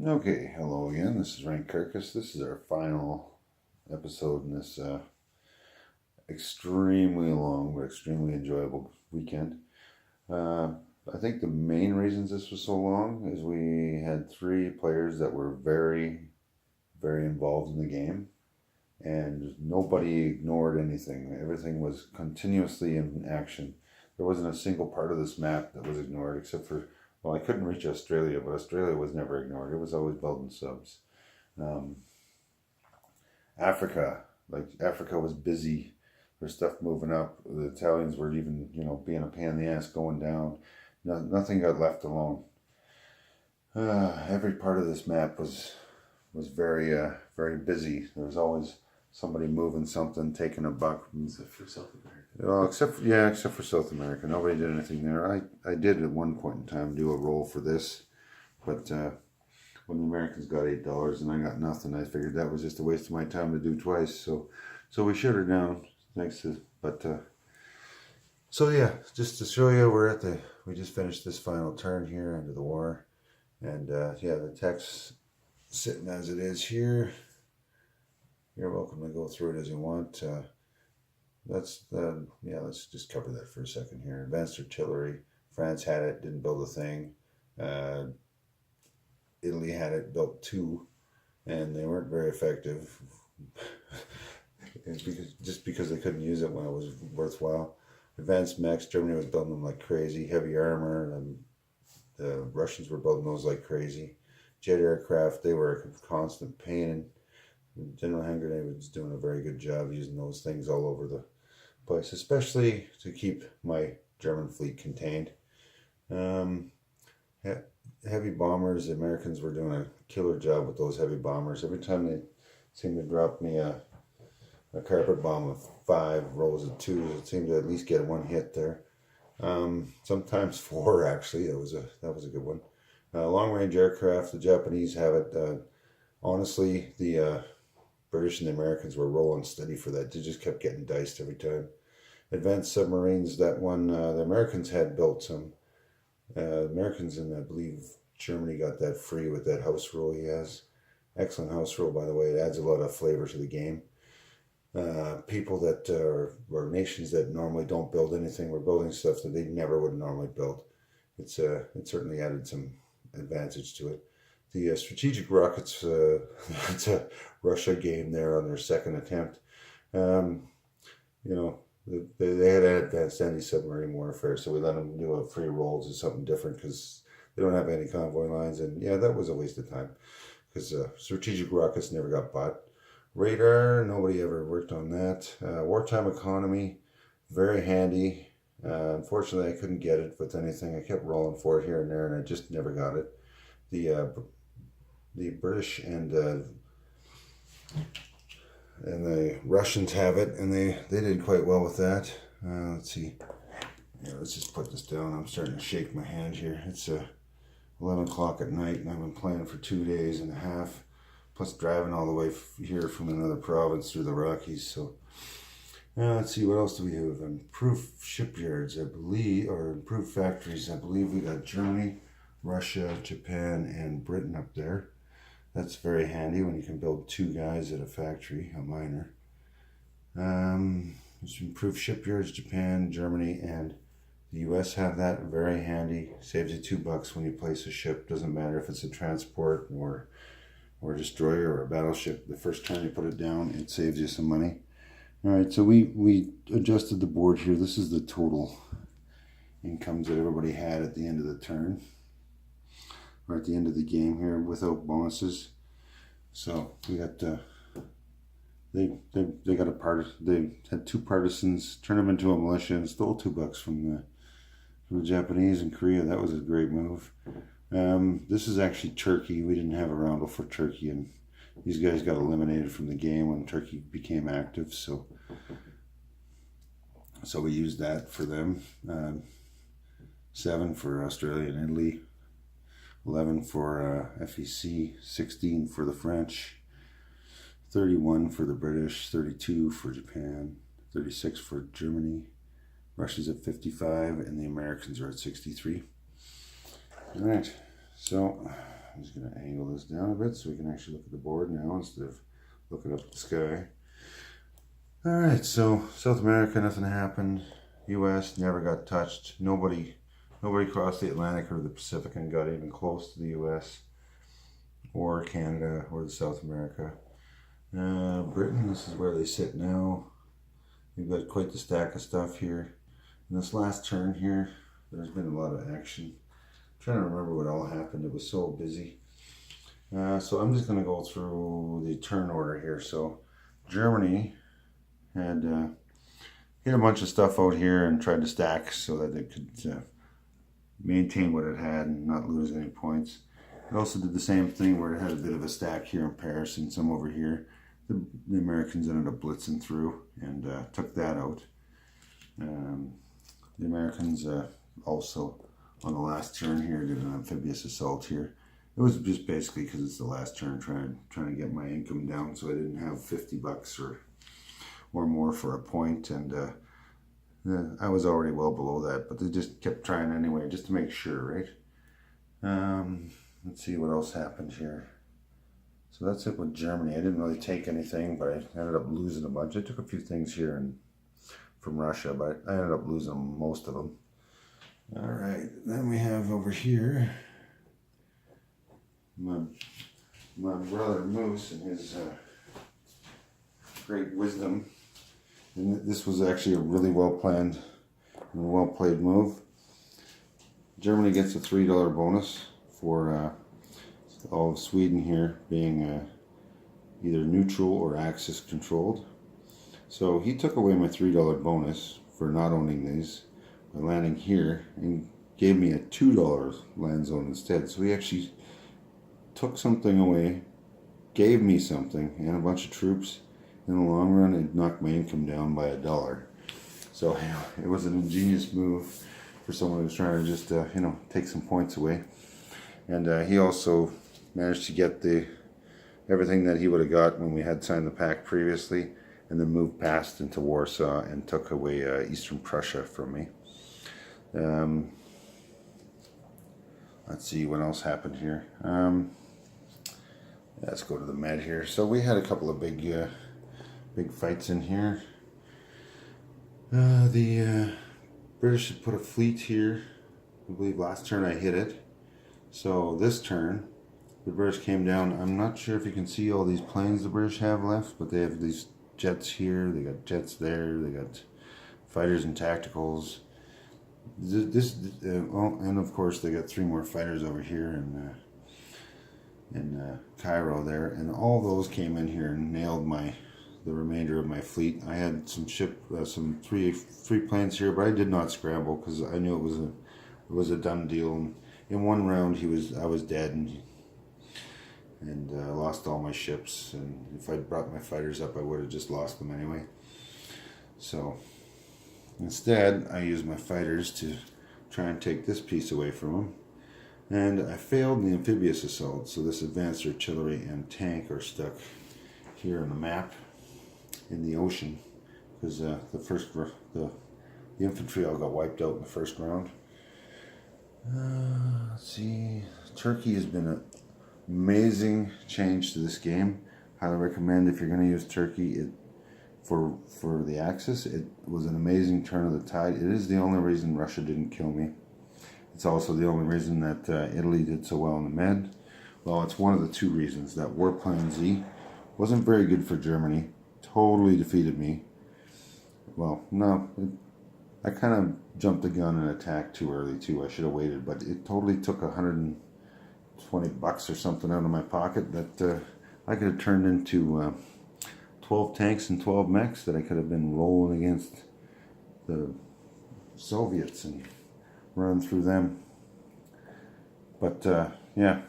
Okay, hello again. This is Rank Carcass. This is our final episode in this extremely long but extremely enjoyable weekend. I think the main reasons this was so long is we had three players that were very, very involved in the game, and nobody ignored anything. Everything was continuously in action. There wasn't a single part of this map that was ignored except for, well, I couldn't reach Australia, but Australia was never ignored. It was always building subs. Um, Africa was busy. There's stuff moving up. The Italians were even, being a pain in the ass going down. Nothing got left alone. Every part of this map was very very busy. There was always somebody moving something, taking a buck. Except for South America. Well, except for South America, nobody did anything there. I did at one point in time do a roll for this, but when the Americans got $8 and I got nothing, I figured that was just a waste of my time to do twice. So we shut her down. So yeah, just to show you, we just finished this final turn here into the war, and yeah, the text sitting as it is here. You're welcome to go through it as you want. Let's just cover that for a second here. Advanced artillery. France had it, didn't build a thing. Italy had it, built two, and they weren't very effective. It's because they couldn't use it when it was worthwhile. Advanced mechs. Germany was building them like crazy. Heavy armor, and the Russians were building those like crazy. Jet aircraft. They were a constant pain. General hand grenade was doing a very good job using those things all over the place, especially to keep my German fleet contained. Heavy bombers, the Americans were doing a killer job with those heavy bombers. Every time they seemed to drop me a carpet bomb of 5 rows of 2s, it seemed to at least get one hit there. Sometimes 4 actually. That was a good one. Long range aircraft, the Japanese have it. Honestly, the British and the Americans were rolling steady for that. They just kept getting diced every time. Advanced submarines, that one, the Americans had built some. Americans and I believe Germany got that free with that house rule he has. Excellent house rule, by the way. It adds a lot of flavor to the game. People that or nations that normally don't build anything were building stuff that they never would normally build. It certainly added some advantage to it. The strategic rockets, it's a Russia game there on their second attempt. They had advanced anti-submarine warfare, so we let them do a free roll to something different because they don't have any convoy lines, and yeah, that was a waste of time because strategic rockets never got bought. Radar, nobody ever worked on that. Wartime economy, very handy. Unfortunately, I couldn't get it with anything. I kept rolling for it here and there, and I just never got it. The British and the Russians have it, and they did quite well with that. Let's see. Yeah, let's just put this down. I'm starting to shake my hand here. It's 11 o'clock at night, and I've been playing for 2 days and a half, plus driving all the way here from another province through the Rockies. So let's see, what else do we have? Improved shipyards, I believe, or improved factories. I believe we got Germany, Russia, Japan, and Britain up there. That's very handy when you can build 2 guys at a factory, a miner. There's improved shipyards, Japan, Germany, and the US have that. Very handy. Saves you $2 when you place a ship. Doesn't matter if it's a transport or a destroyer or a battleship. The first time you put it down, it saves you some money. All right, so we adjusted the board here. This is the total incomes that everybody had at the end of the turn, or at the end of the game here, without bonuses. So we got they had 2 partisans, turned them into a militia, and stole $2 from the Japanese and Korea. That was a great move. This is actually Turkey. We didn't have a roundel for Turkey, and these guys got eliminated from the game when Turkey became active. So we used that for them. 7 for Australia and Italy. 11 for FEC, 16 for the French, 31 for the British, 32 for Japan, 36 for Germany. Russia's at 55, and the Americans are at 63. All right, so I'm just going to angle this down a bit so we can actually look at the board now instead of looking up at the sky. Alright, so South America, nothing happened. US never got touched. Nobody crossed the Atlantic or the Pacific and got even close to the US or Canada or the South America. Britain, this is where they sit now. We've got quite the stack of stuff here. In this last turn here, there's been a lot of action. I'm trying to remember what all happened. It was so busy. So I'm just going to go through the turn order here. So Germany had hit a bunch of stuff out here and tried to stack so that they could maintain what it had and not lose any points. It also did the same thing where it had a bit of a stack here in Paris and some over here. The Americans ended up blitzing through and took that out. The Americans also on the last turn here did an amphibious assault here. It was just basically because it's the last turn trying to get my income down so I didn't have 50 bucks or more for a point, and I was already well below that, but they just kept trying anyway just to make sure, right? Let's see what else happened here. So that's it with Germany. I didn't really take anything, but I ended up losing a bunch. I took a few things here from Russia, but I ended up losing most of them. All right, then we have over here my brother Moose and his great wisdom. And this was actually a really well planned and well played move. Germany gets a $3 bonus for all of Sweden here being either neutral or Axis controlled. So he took away my $3 bonus for not owning these by landing here and gave me a $2 land zone instead. So he actually took something away, gave me something and a bunch of troops. In the long run, it knocked my income down by $1. So it was an ingenious move for someone who was trying to just take some points away. And he also managed to get everything that he would have got when we had signed the pact previously, and then moved past into Warsaw and took away Eastern Prussia from me. Let's see what else happened here. Let's go to the med here. So we had a couple of big fights in here. The British had put a fleet here. I believe last turn I hit it. So this turn, the British came down. I'm not sure if you can see all these planes the British have left, but they have these jets here. They got jets there. They got fighters and tacticals. And of course they got 3 more fighters over here in Cairo there, and all those came in here and nailed the remainder of my fleet. I had some three planes here, but I did not scramble because I knew it was a done deal. And in one round, I was dead and lost all my ships. And if I'd brought my fighters up, I would have just lost them anyway. So instead, I used my fighters to try and take this piece away from them. And I failed the amphibious assault, so this advanced artillery and tank are stuck here on the map in the ocean, because the infantry all got wiped out in the first round. Let's see, Turkey has been an amazing change to this game. Highly recommend if you're going to use Turkey for the Axis. It was an amazing turn of the tide. It is the only reason Russia didn't kill me. It's also the only reason that Italy did so well in the Med. Well, it's one of the 2 reasons. That Warplane Z wasn't very good for Germany. Totally defeated me. Well, no, I kind of jumped the gun and attacked too early too. I should have waited, but it totally took $120 or something out of my pocket that I could have turned into 12 tanks and 12 mechs that I could have been rolling against the Soviets and run through them. But yeah,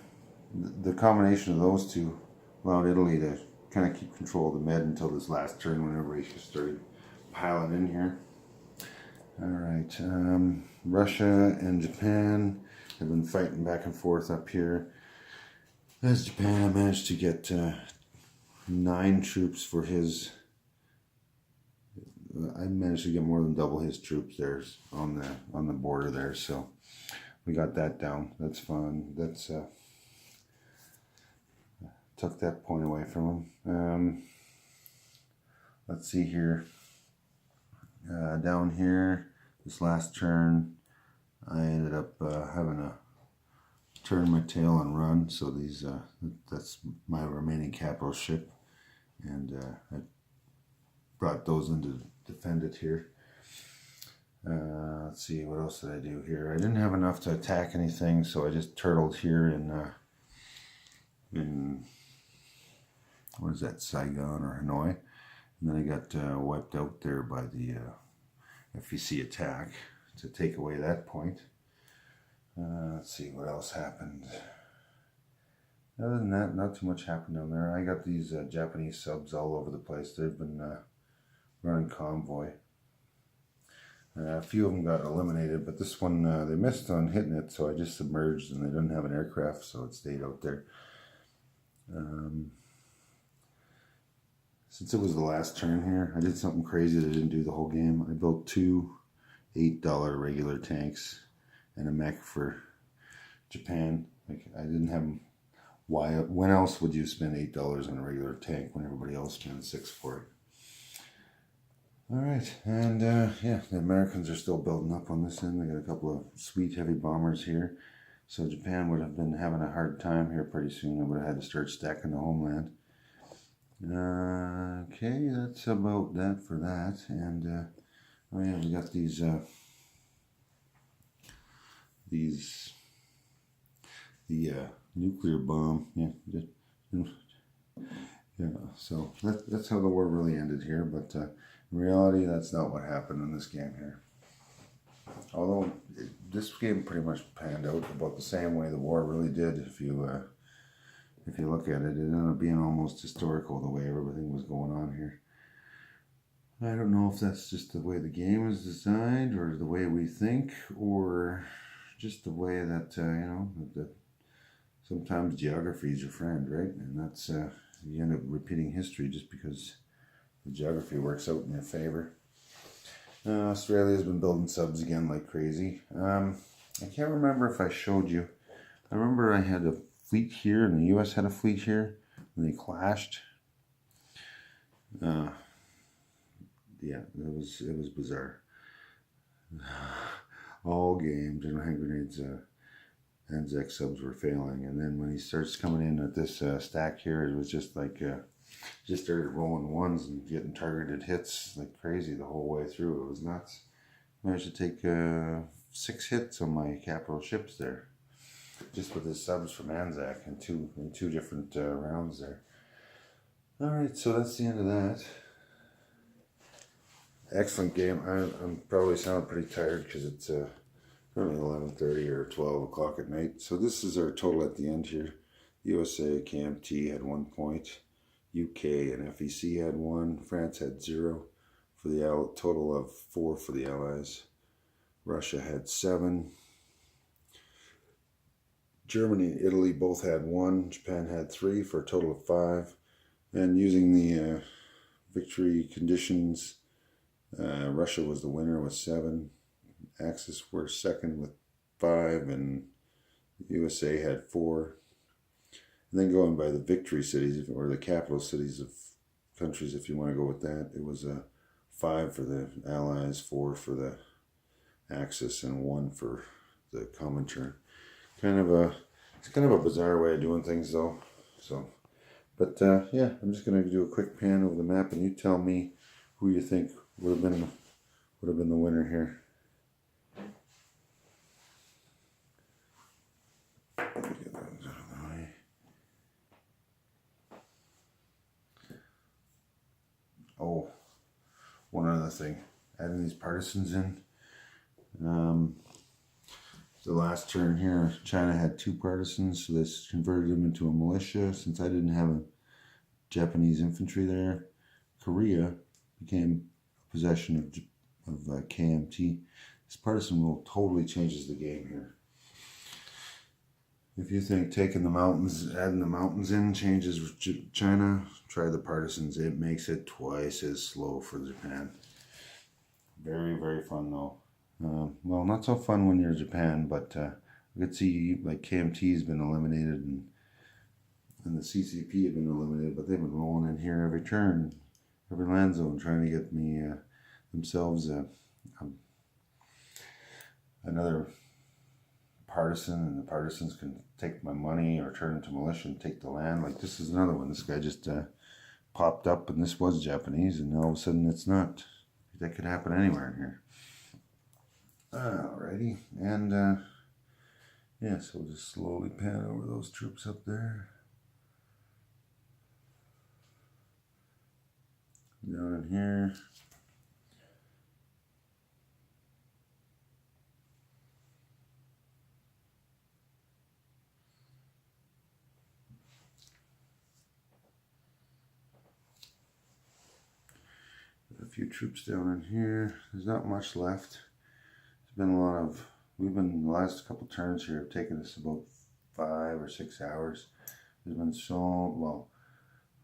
the combination of those 2 allowed Italy to kind of keep control of the Med until this last turn when everybody started piling in here. Alright, Russia and Japan have been fighting back and forth up here. As Japan, I managed to get 9 troops for his. I managed to get more than double his troops there on the border there, so we got that down. That's fun. That's took that point away from him. Let's see here. Down here, this last turn, I ended up having to turn my tail and run. So these, that's my remaining capital ship, and I brought those in to defend it here. Let's see, what else did I do here? I didn't have enough to attack anything, so I just turtled here in what is that, Saigon or Hanoi, and then I got wiped out there by the FEC attack to take away that point. Let's see what else happened. Other than that, not too much happened down there. I got these Japanese subs all over the place. They've been running convoy. A few of them got eliminated, but this one, they missed on hitting it, so I just submerged, and they didn't have an aircraft, so it stayed out there. Since it was the last turn here, I did something crazy that I didn't do the whole game. I built 2 $8 regular tanks and a mech for Japan. Like, I didn't have them. Why? When else would you spend $8 on a regular tank when everybody else spends $6 for it? All right, and yeah, the Americans are still building up on this end. They got a couple of sweet heavy bombers here. So Japan would have been having a hard time here pretty soon. They would have had to start stacking the homeland. Okay, that's about that for that. And oh yeah, we got these the nuclear bomb. Yeah, so that's how the war really ended here. But in reality, that's not what happened in this game here. Although this game pretty much panned out about the same way the war really did. If you look at it, it ended up being almost historical the way everything was going on here. I don't know if that's just the way the game is designed, or the way we think, or just the way that that sometimes geography is your friend, right? And that's you end up repeating history just because the geography works out in your favor. Australia's been building subs again like crazy. I can't remember if I showed you. I remember I had a fleet here, and the U.S. had a fleet here, and they clashed. Yeah, it was bizarre. All game, General Hand Grenades, Anzac subs were failing, and then when he starts coming in at this stack here, it was just like just started rolling ones and getting targeted hits like crazy the whole way through. It was nuts. Managed to take 6 hits on my capital ships there, just with his subs from Anzac in two different rounds there. All right, so that's the end of that. Excellent game. I'm probably sounding pretty tired because it's currently 11:30 or 12 o'clock at night. So this is our total at the end here. USA, KMT had 1 point. UK and FEC had 1. France had 0 for the total of 4 for the Allies. Russia had 7. Germany and Italy both had 1. Japan had 3 for a total of 5. And using the victory conditions, Russia was the winner with 7. Axis were second with 5, and USA had 4. And then going by the victory cities, or the capital cities of countries, if you want to go with that, it was 5 for the Allies, 4 for the Axis, and 1 for the Comintern. It's kind of a bizarre way of doing things, though. So, but yeah, I'm just gonna do a quick pan over the map, and you tell me who you think would have been the winner here. Oh, one other thing, adding these partisans in. The last turn here, China had 2 partisans, so this converted them into a militia. Since I didn't have a Japanese infantry there, Korea became a possession of KMT. This partisan rule totally changes the game here. If you think taking the mountains, adding the mountains in changes China, try the partisans. It makes it twice as slow for Japan. Very, very fun though. Well, not so fun when you're Japan, but I could see like KMT has been eliminated, and and the CCP have been eliminated, but they've been rolling in here every turn, every land zone, trying to get me themselves another partisan, and the partisans can take my money or turn into militia and take the land. Like this is another one. This guy just popped up, and this was Japanese, and all of a sudden it's not. That could happen anywhere in here. Alrighty, and yeah, so we'll just slowly pan over those troops up there. Down in here. A few troops down in here. There's not much left. Been a lot of, we've been, the last couple turns here have taken us about 5 or 6 hours. There's been so, well,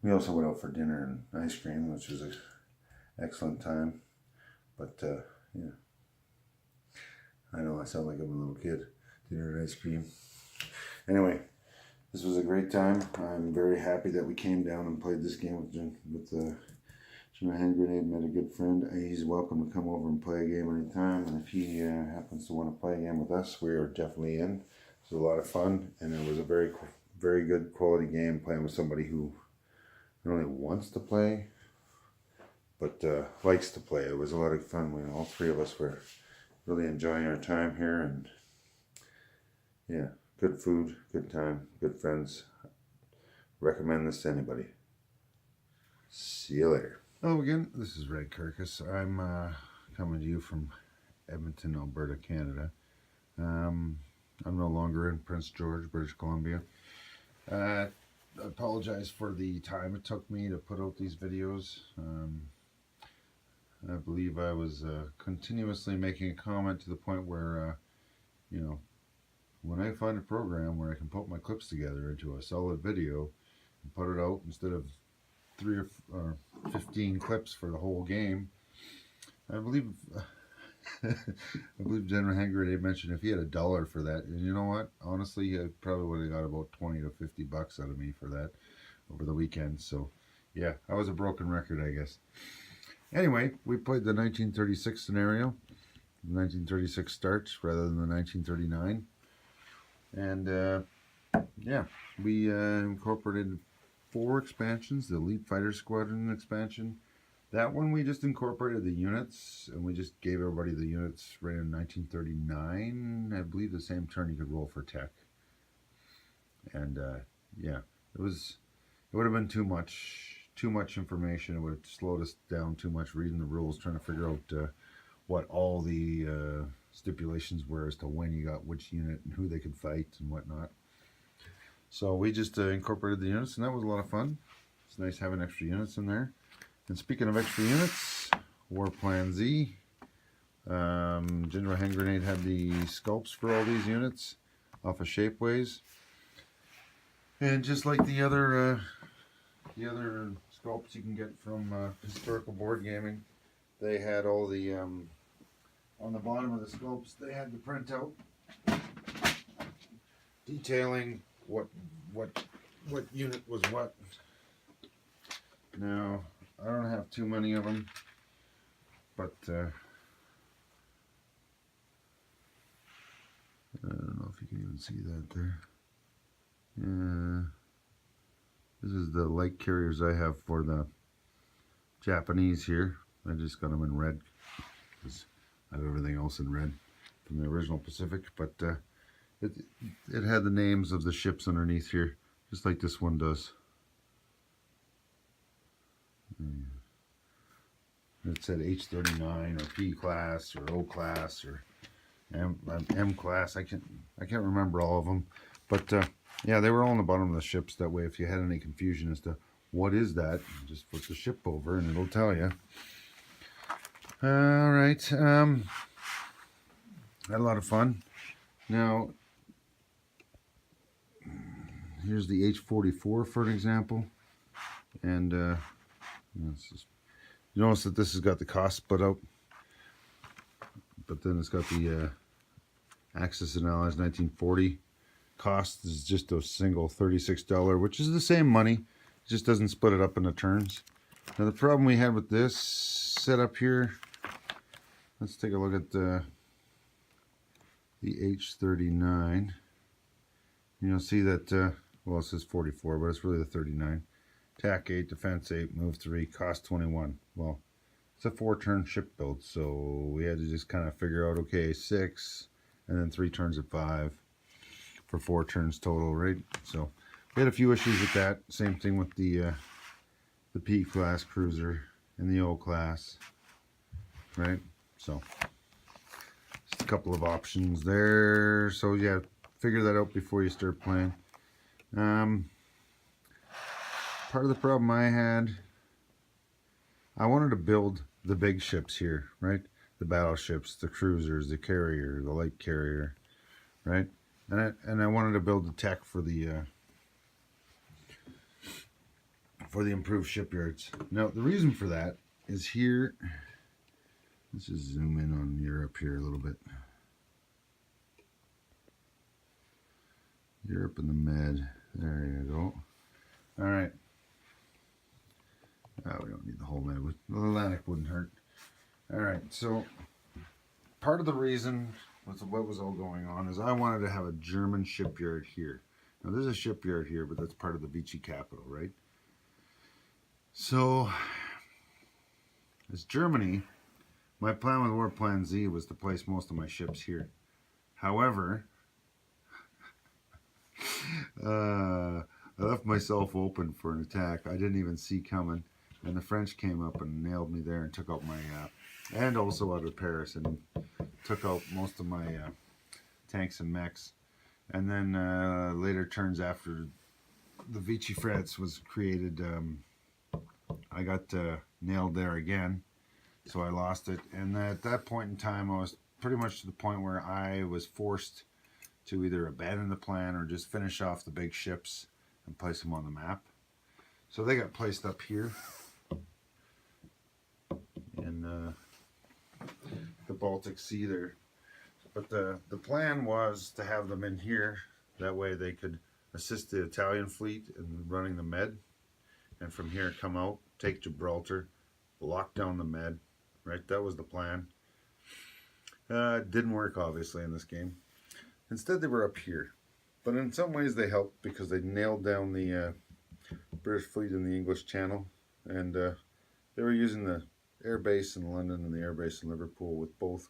we also went out for dinner and ice cream, which was an excellent time. But yeah, I know I sound like I'm a little kid. Dinner and ice cream. Anyway, this was a great time. I'm very happy that we came down and played this game with Hand Grenade. Met a good friend. He's welcome to come over and play a game anytime, and if he happens to want to play a game with us, we are definitely in. It was a lot of fun, and it was a very good quality game playing with somebody who not only wants to play but likes to play. It was a lot of fun. All three of us were really enjoying our time here, and yeah, good food, good time, good friends. Recommend this to anybody. See you later. Hello again, this is Red Carcass. I'm coming to you from Edmonton, Alberta, Canada. I'm no longer in Prince George, British Columbia. I apologize for the time it took me to put out these videos. I believe I was continuously making a comment to the point where, you know, when I find a program where I can put my clips together into a solid video and put it out instead of 3 or 15 clips for the whole game. I believe General Hand Grenade mentioned if he had $1 for that, and you know what? Honestly, he probably would have got about 20 to 50 bucks out of me for that over the weekend. So, yeah, I was a broken record, I guess. Anyway, we played the 1936 scenario, the 1936 starts rather than the 1939, and yeah, we incorporated 4 expansions. The Elite Fighter Squadrons expansion. That one we just incorporated the units, and we just gave everybody the units right in 1939. I believe the same turn you could roll for tech. And yeah, it would have been too much information. It would have slowed us down too much reading the rules, trying to figure out what all the stipulations were as to when you got which unit and who they could fight and whatnot. So we just incorporated the units, and that was a lot of fun. It's nice having extra units in there. And speaking of extra units, War Plan Z. General Hand Grenade had the sculpts for all these units off of Shapeways. And just like the other sculpts you can get from historical board gaming, they had all the on the bottom of the sculpts they had the printout detailing what unit was what. Now I don't have too many of them, but I don't know if you can even see that there. Yeah, this is the light carriers I have for the Japanese here. I just got them in red because I have everything else in red from the original Pacific, but it had the names of the ships underneath here, just like this one does. It said H-39 or P class or O class or M class. I can't remember all of them, but yeah, they were all on the bottom of the ships. That way, if you had any confusion as to what is that, just flip the ship over and it'll tell you. All right, had a lot of fun. Now, here's the H-44 for an example, and you notice that this has got the cost split out, but then it's got the Axis and Allies 1940 cost is just a single $36, which is the same money. It just doesn't split it up into turns. Now the problem we had with this setup here, let's take a look at the H39. You'll see that, well, it says 44, but it's really the 39. Attack 8, defense 8, move 3, cost 21. Well, it's a 4-turn ship build, so we had to just kind of figure out, okay, 6, and then 3 turns at 5 for 4 turns total, right? So we had a few issues with that. Same thing with the P class cruiser and the O class, right? So just a couple of options there. So yeah, figure that out before you start playing. Part of the problem I had, I wanted to build the big ships here, right? The battleships, the cruisers, the carrier, the light carrier, right? And I wanted to build the tech for the improved shipyards. Now the reason for that is here. Let's just zoom in on Europe here a little bit. Europe and the Med. There you go. All right. Oh, we don't need the whole Med. The Atlantic wouldn't hurt. All right. So part of the reason with what was all going on is I wanted to have a German shipyard here. Now there's a shipyard here, but that's part of the Vichy capital, right? So as Germany, my plan with War Plan Z was to place most of my ships here. However, I left myself open for an attack I didn't even see coming, and the French came up and nailed me there and took out my, and also out of Paris, and took out most of my tanks and mechs. And then later turns after the Vichy France was created, I got nailed there again, so I lost it. And at that point in time, I was pretty much to the point where I was forced to either abandon the plan or just finish off the big ships and place them on the map. So they got placed up here in the Baltic Sea there. But the plan was to have them in here. That way they could assist the Italian fleet in running the Med. And from here come out, take Gibraltar, lock down the Med. Right, that was the plan. Didn't work, obviously, in this game. Instead, they were up here. But in some ways, they helped because they nailed down the British fleet in the English Channel. And they were using the air base in London and the air base in Liverpool, with both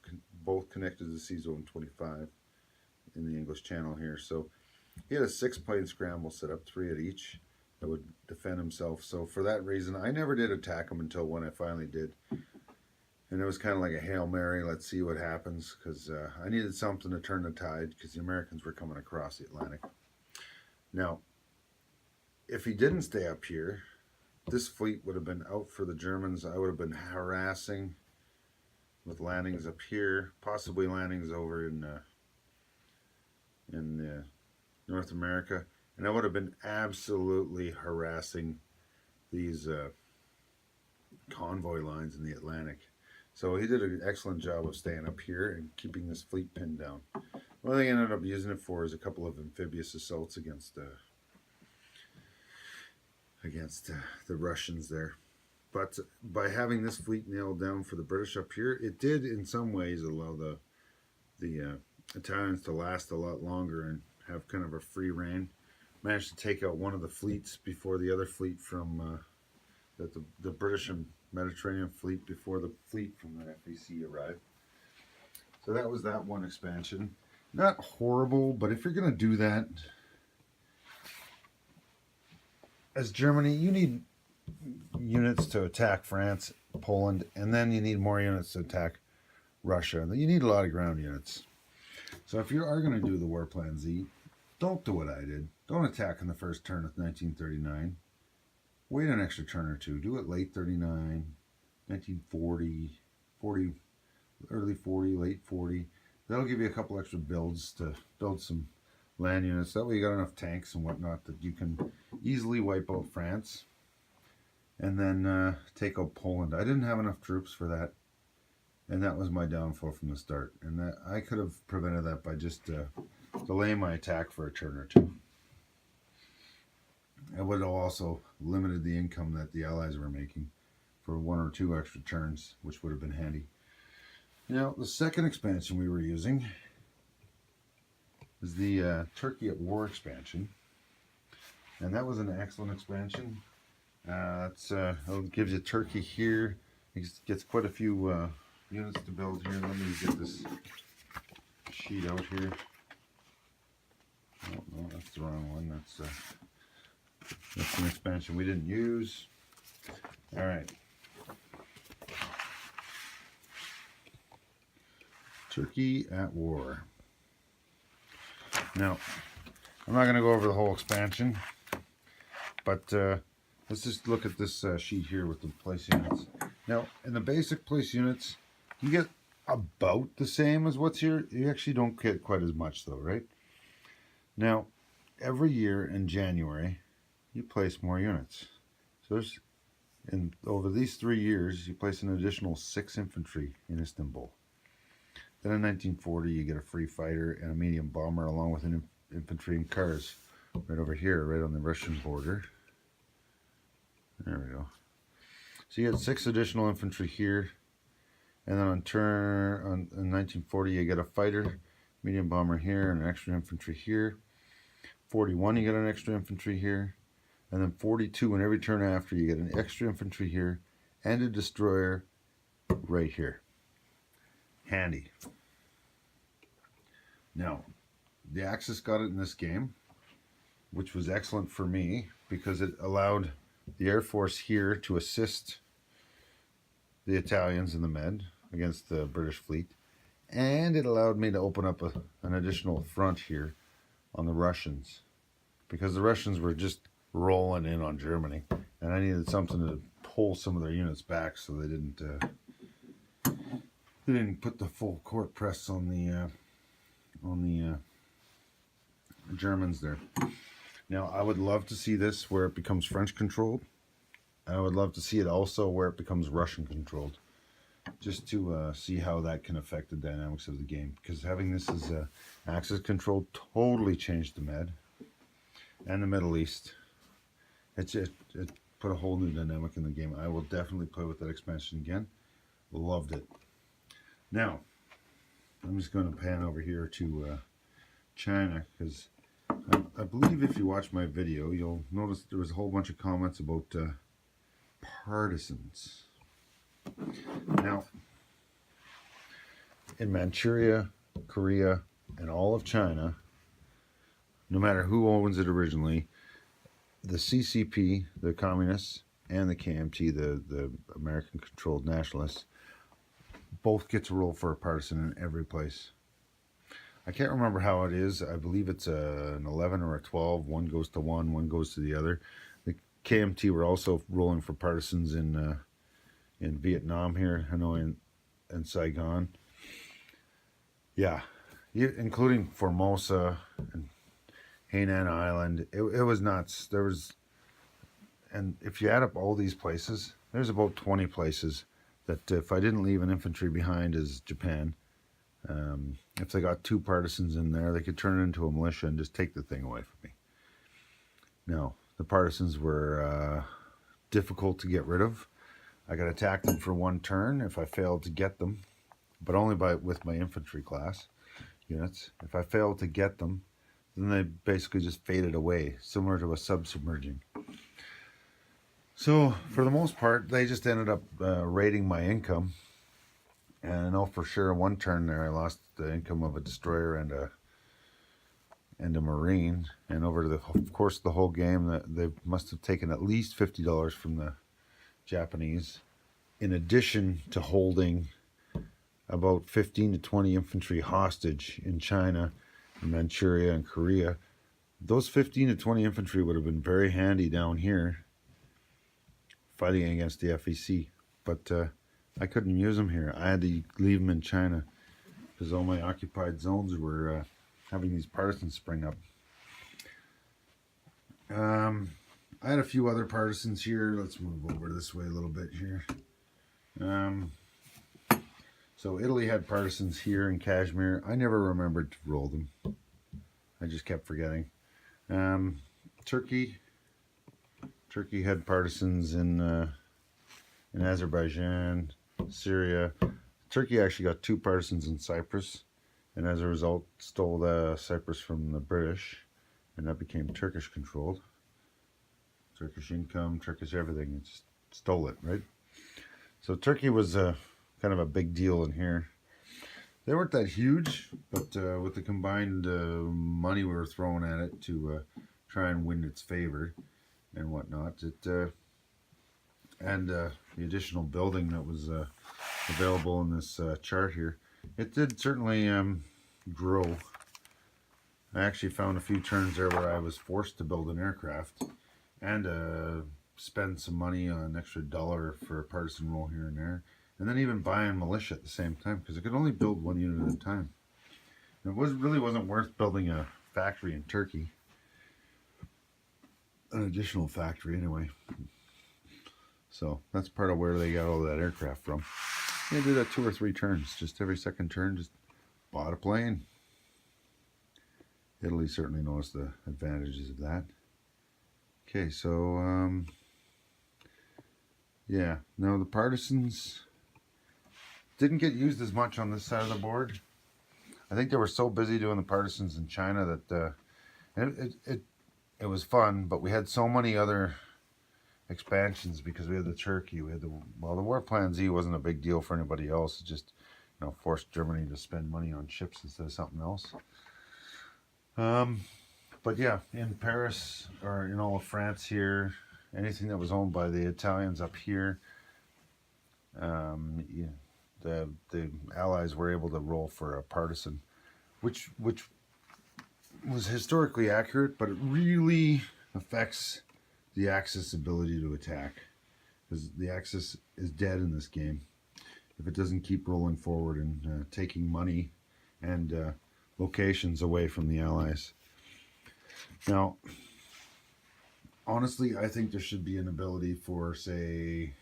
connected to Sea Zone 25 in the English Channel here. So he had a 6-plane scramble set up, 3 at each, that would defend himself. So for that reason, I never did attack him until when I finally did. And it was kind of like a Hail Mary, let's see what happens, because I needed something to turn the tide, because the Americans were coming across the Atlantic. Now, if he didn't stay up here, this fleet would have been out for the Germans. I would have been harassing with landings up here, possibly landings over in North America, and I would have been absolutely harassing these convoy lines in the Atlantic. So he did an excellent job of staying up here and keeping this fleet pinned down. One thing I ended up using it for is a couple of amphibious assaults against the Russians there. But by having this fleet nailed down for the British up here, it did in some ways allow the Italians to last a lot longer and have kind of a free reign. Managed to take out one of the fleets before the other fleet from the British and Mediterranean fleet, before the fleet from the FAC arrived. So that was that one expansion. Not horrible, but if you're going to do that, as Germany, you need units to attack France, Poland, and then you need more units to attack Russia. You need a lot of ground units. So if you are going to do the War Plan Z, don't do what I did. Don't attack in the first turn of 1939. Wait an extra turn or two. Do it late 39, 1940, 40, early 40, late 40. That'll give you a couple extra builds to build some land units. That way you got enough tanks and whatnot that you can easily wipe out France and then take out Poland. I didn't have enough troops for that, and that was my downfall from the start. And that I could have prevented that by just delay my attack for a turn or two. It would have also limited the income that the Allies were making for 1 or 2 extra turns, which would have been handy. Now, the second expansion we were using is the Turkey at War expansion. And that was an excellent expansion. It gives you Turkey here. It gets quite a few units to build here. Let me get this sheet out here. Oh, no, that's the wrong one. That's an expansion we didn't use. All right. Turkey at War. Now, I'm not going to go over the whole expansion, but let's just look at this sheet here with the place units. Now, in the basic place units, you get about the same as what's here. You actually don't get quite as much though, right? Now, every year in January, you place more units. So over these 3 years, you place an additional 6 infantry in Istanbul. Then in 1940, you get a free fighter and a medium bomber along with an infantry and cars right over here, right on the Russian border. There we go. So you get 6 additional infantry here, and then in 1940 you get a fighter, medium bomber here, and an extra infantry here. 41 you get an extra infantry here, and then 42 in every turn after you get an extra infantry here and a destroyer right here. Handy. Now, the Axis got it in this game, which was excellent for me because it allowed the Air Force here to assist the Italians in the Med against the British fleet, and it allowed me to open up an additional front here on the Russians, because the Russians were just rolling in on Germany, and I needed something to pull some of their units back so they didn't put the full court press on the Germans there. Now, I would love to see this where it becomes French controlled. I would love to see it also where it becomes Russian controlled, just to see how that can affect the dynamics of the game. Because having this as Axis controlled totally changed the Med and the Middle East. It put a whole new dynamic in the game. I will definitely play with that expansion again. Loved it. Now, I'm just going to pan over here to China, because I believe if you watch my video, you'll notice there was a whole bunch of comments about Partisans. Now, in Manchuria, Korea, and all of China, no matter who owns it originally, the CCP, the communists, and the KMT, the American-controlled nationalists, both get to roll for a partisan in every place. I can't remember how it is. I believe it's an 11 or a 12. One goes to one goes to the other. The KMT were also rolling for partisans in Vietnam here, Hanoi and Saigon. Yeah, including Formosa and Hainan Island. It was nuts. And if you add up all these places, there's about 20 places that if I didn't leave an infantry behind as Japan, if they got 2 partisans in there, they could turn it into a militia and just take the thing away from me. No, the partisans were difficult to get rid of. I could attack them for 1 turn if I failed to get them, but only with my infantry class units. If I failed to get them, then they basically just faded away, similar to a submerging. So, for the most part, they just ended up raiding my income. And I know for sure 1 turn there I lost the income of a destroyer and a marine. And over the course of the whole game, they must have taken at least $50 from the Japanese, in addition to holding about 15 to 20 infantry hostage in China, in Manchuria, and Korea. Those 15 to 20 infantry would have been very handy down here fighting against the FEC, but I couldn't use them here. I had to leave them in China because all my occupied zones were having these partisans spring up. I had a few other partisans here. Let's move over this way a little bit here. So Italy had partisans here in Kashmir. I never remembered to roll them. I just kept forgetting. Turkey had partisans in Azerbaijan, Syria. Turkey actually got 2 partisans in Cyprus, and as a result stole the Cyprus from the British, and that became Turkish controlled. Turkish income, Turkish everything, it just stole it, right? So Turkey was kind of a big deal in here. They weren't that huge, but with the combined money we were throwing at it to try and win its favor and whatnot, and the additional building that was available in this chart here, it did certainly grow. I actually found a few turns there where I was forced to build an aircraft and spend some money on an extra $1 for a partisan role here and there, and then even buying militia at the same time, because it could only build 1 unit at a time. And it really wasn't worth building a factory in Turkey, an additional factory anyway. So that's part of where they got all that aircraft from. They did that 2 or 3 turns, just every second turn, just bought a plane. Italy certainly knows the advantages of that. Okay, so yeah, now the partisans didn't get used as much on this side of the board. I think they were so busy doing the partisans in China that it was fun, but we had so many other expansions because we had the Turkey, we had the War Plan Z wasn't a big deal for anybody else. It just, you know, forced Germany to spend money on ships instead of something else. But yeah, in Paris or in all of France here, anything that was owned by the Italians up here, yeah, the Allies were able to roll for a partisan, which was historically accurate, but it really affects the Axis ability to attack, because the Axis is dead in this game if it doesn't keep rolling forward and taking money and locations away from the Allies. Now, honestly, I think there should be an ability for, say,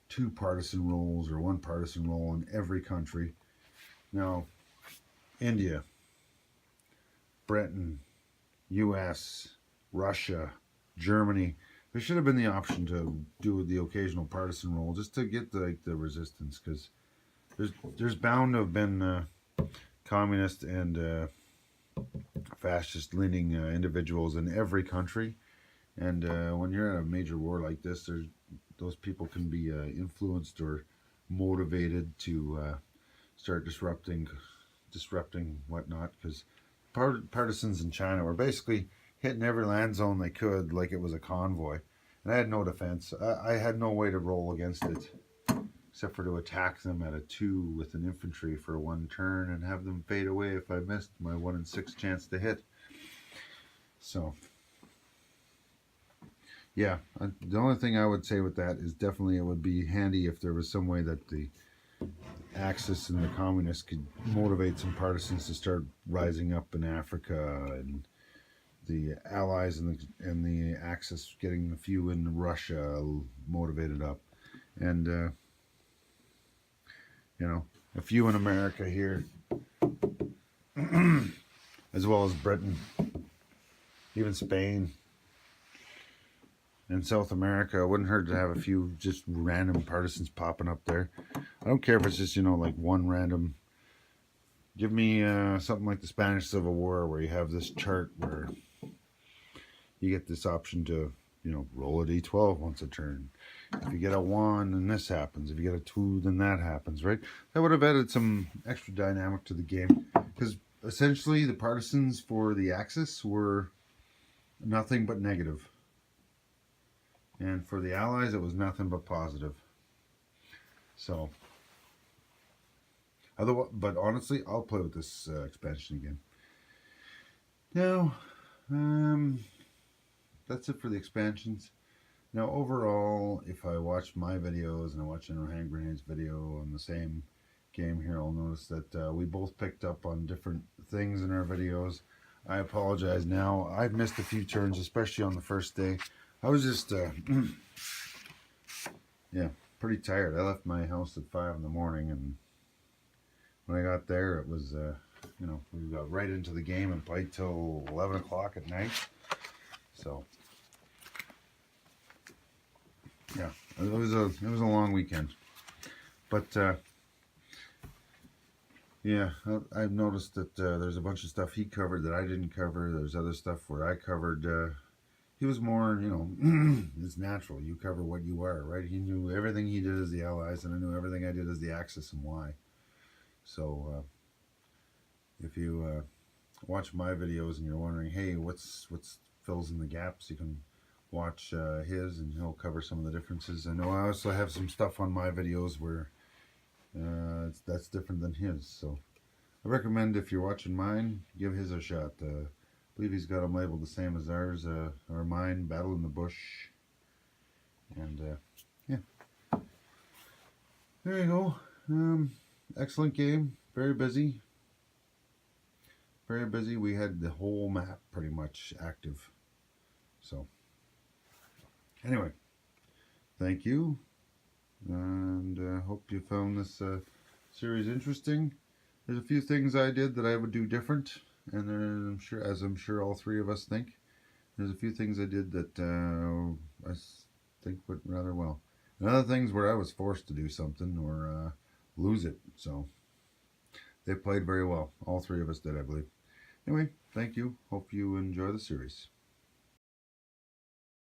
2 partisan roles or 1 partisan role in every country. Now, India, Britain, US, Russia, Germany, there should have been the option to do the occasional partisan role just to get the resistance, because there's bound to have been communist and fascist leaning individuals in every country, and when you're at a major war like this, those people can be influenced or motivated to start disrupting whatnot, because partisans in China were basically hitting every land zone they could like it was a convoy, and I had no defense. I had no way to roll against it except for to attack them at a 2 with an infantry for 1 turn and have them fade away if I missed my 1 in 6 chance to hit. So yeah, the only thing I would say with that is definitely it would be handy if there was some way that the Axis and the communists could motivate some partisans to start rising up in Africa, and the Allies and the Axis getting a few in Russia motivated up, and you know, a few in America here, as well as Britain, even Spain, and South America. It wouldn't hurt to have a few just random partisans popping up there. I don't care if it's just, you know, like 1 random. Give me something like the Spanish Civil War, where you have this chart where you get this option to, you know, roll a d12 once a turn. If you get a 1, then this happens. If you get a 2, then that happens, right? That would have added some extra dynamic to the game, because essentially the partisans for the Axis were nothing but negative, and for the Allies it was nothing but positive. So, but honestly, I'll play with this expansion again. Now, that's it for the expansions. Now, overall, if I watch my videos and I watch Hand Grenade's video on the same game here, I'll notice that we both picked up on different things in our videos. I apologize now. I've missed a few turns, especially on the first day. I was just, yeah, pretty tired. I left my house at 5 in the morning, and when I got there, it was you know, we got right into the game and played till 11 o'clock at night. So yeah, it was a long weekend. But yeah, I've noticed that there's a bunch of stuff he covered that I didn't cover. There's other stuff where I covered. He was more, you know, it's natural. You cover what you are, right? He knew everything he did as the Allies, and I knew everything I did as the Axis and why. So if you watch my videos and you're wondering, hey, what's fills in the gaps, you can watch his, and he'll cover some of the differences. I know I also have some stuff on my videos where that's different than his. So I recommend, if you're watching mine, give his a shot. I believe he's got them labeled the same as ours, or mine, Battle in the Bush. And yeah, there you go. Excellent game. Very busy. Very busy. We had the whole map pretty much active. So anyway, thank you, and hope you found this series interesting. There's a few things I did that I would do different, and I'm sure all three of us think. There's a few things I did that I think went rather well, and other things where I was forced to do something or lose it. So they played very well. All three of us did, I believe. Anyway, thank you. Hope you enjoy the series.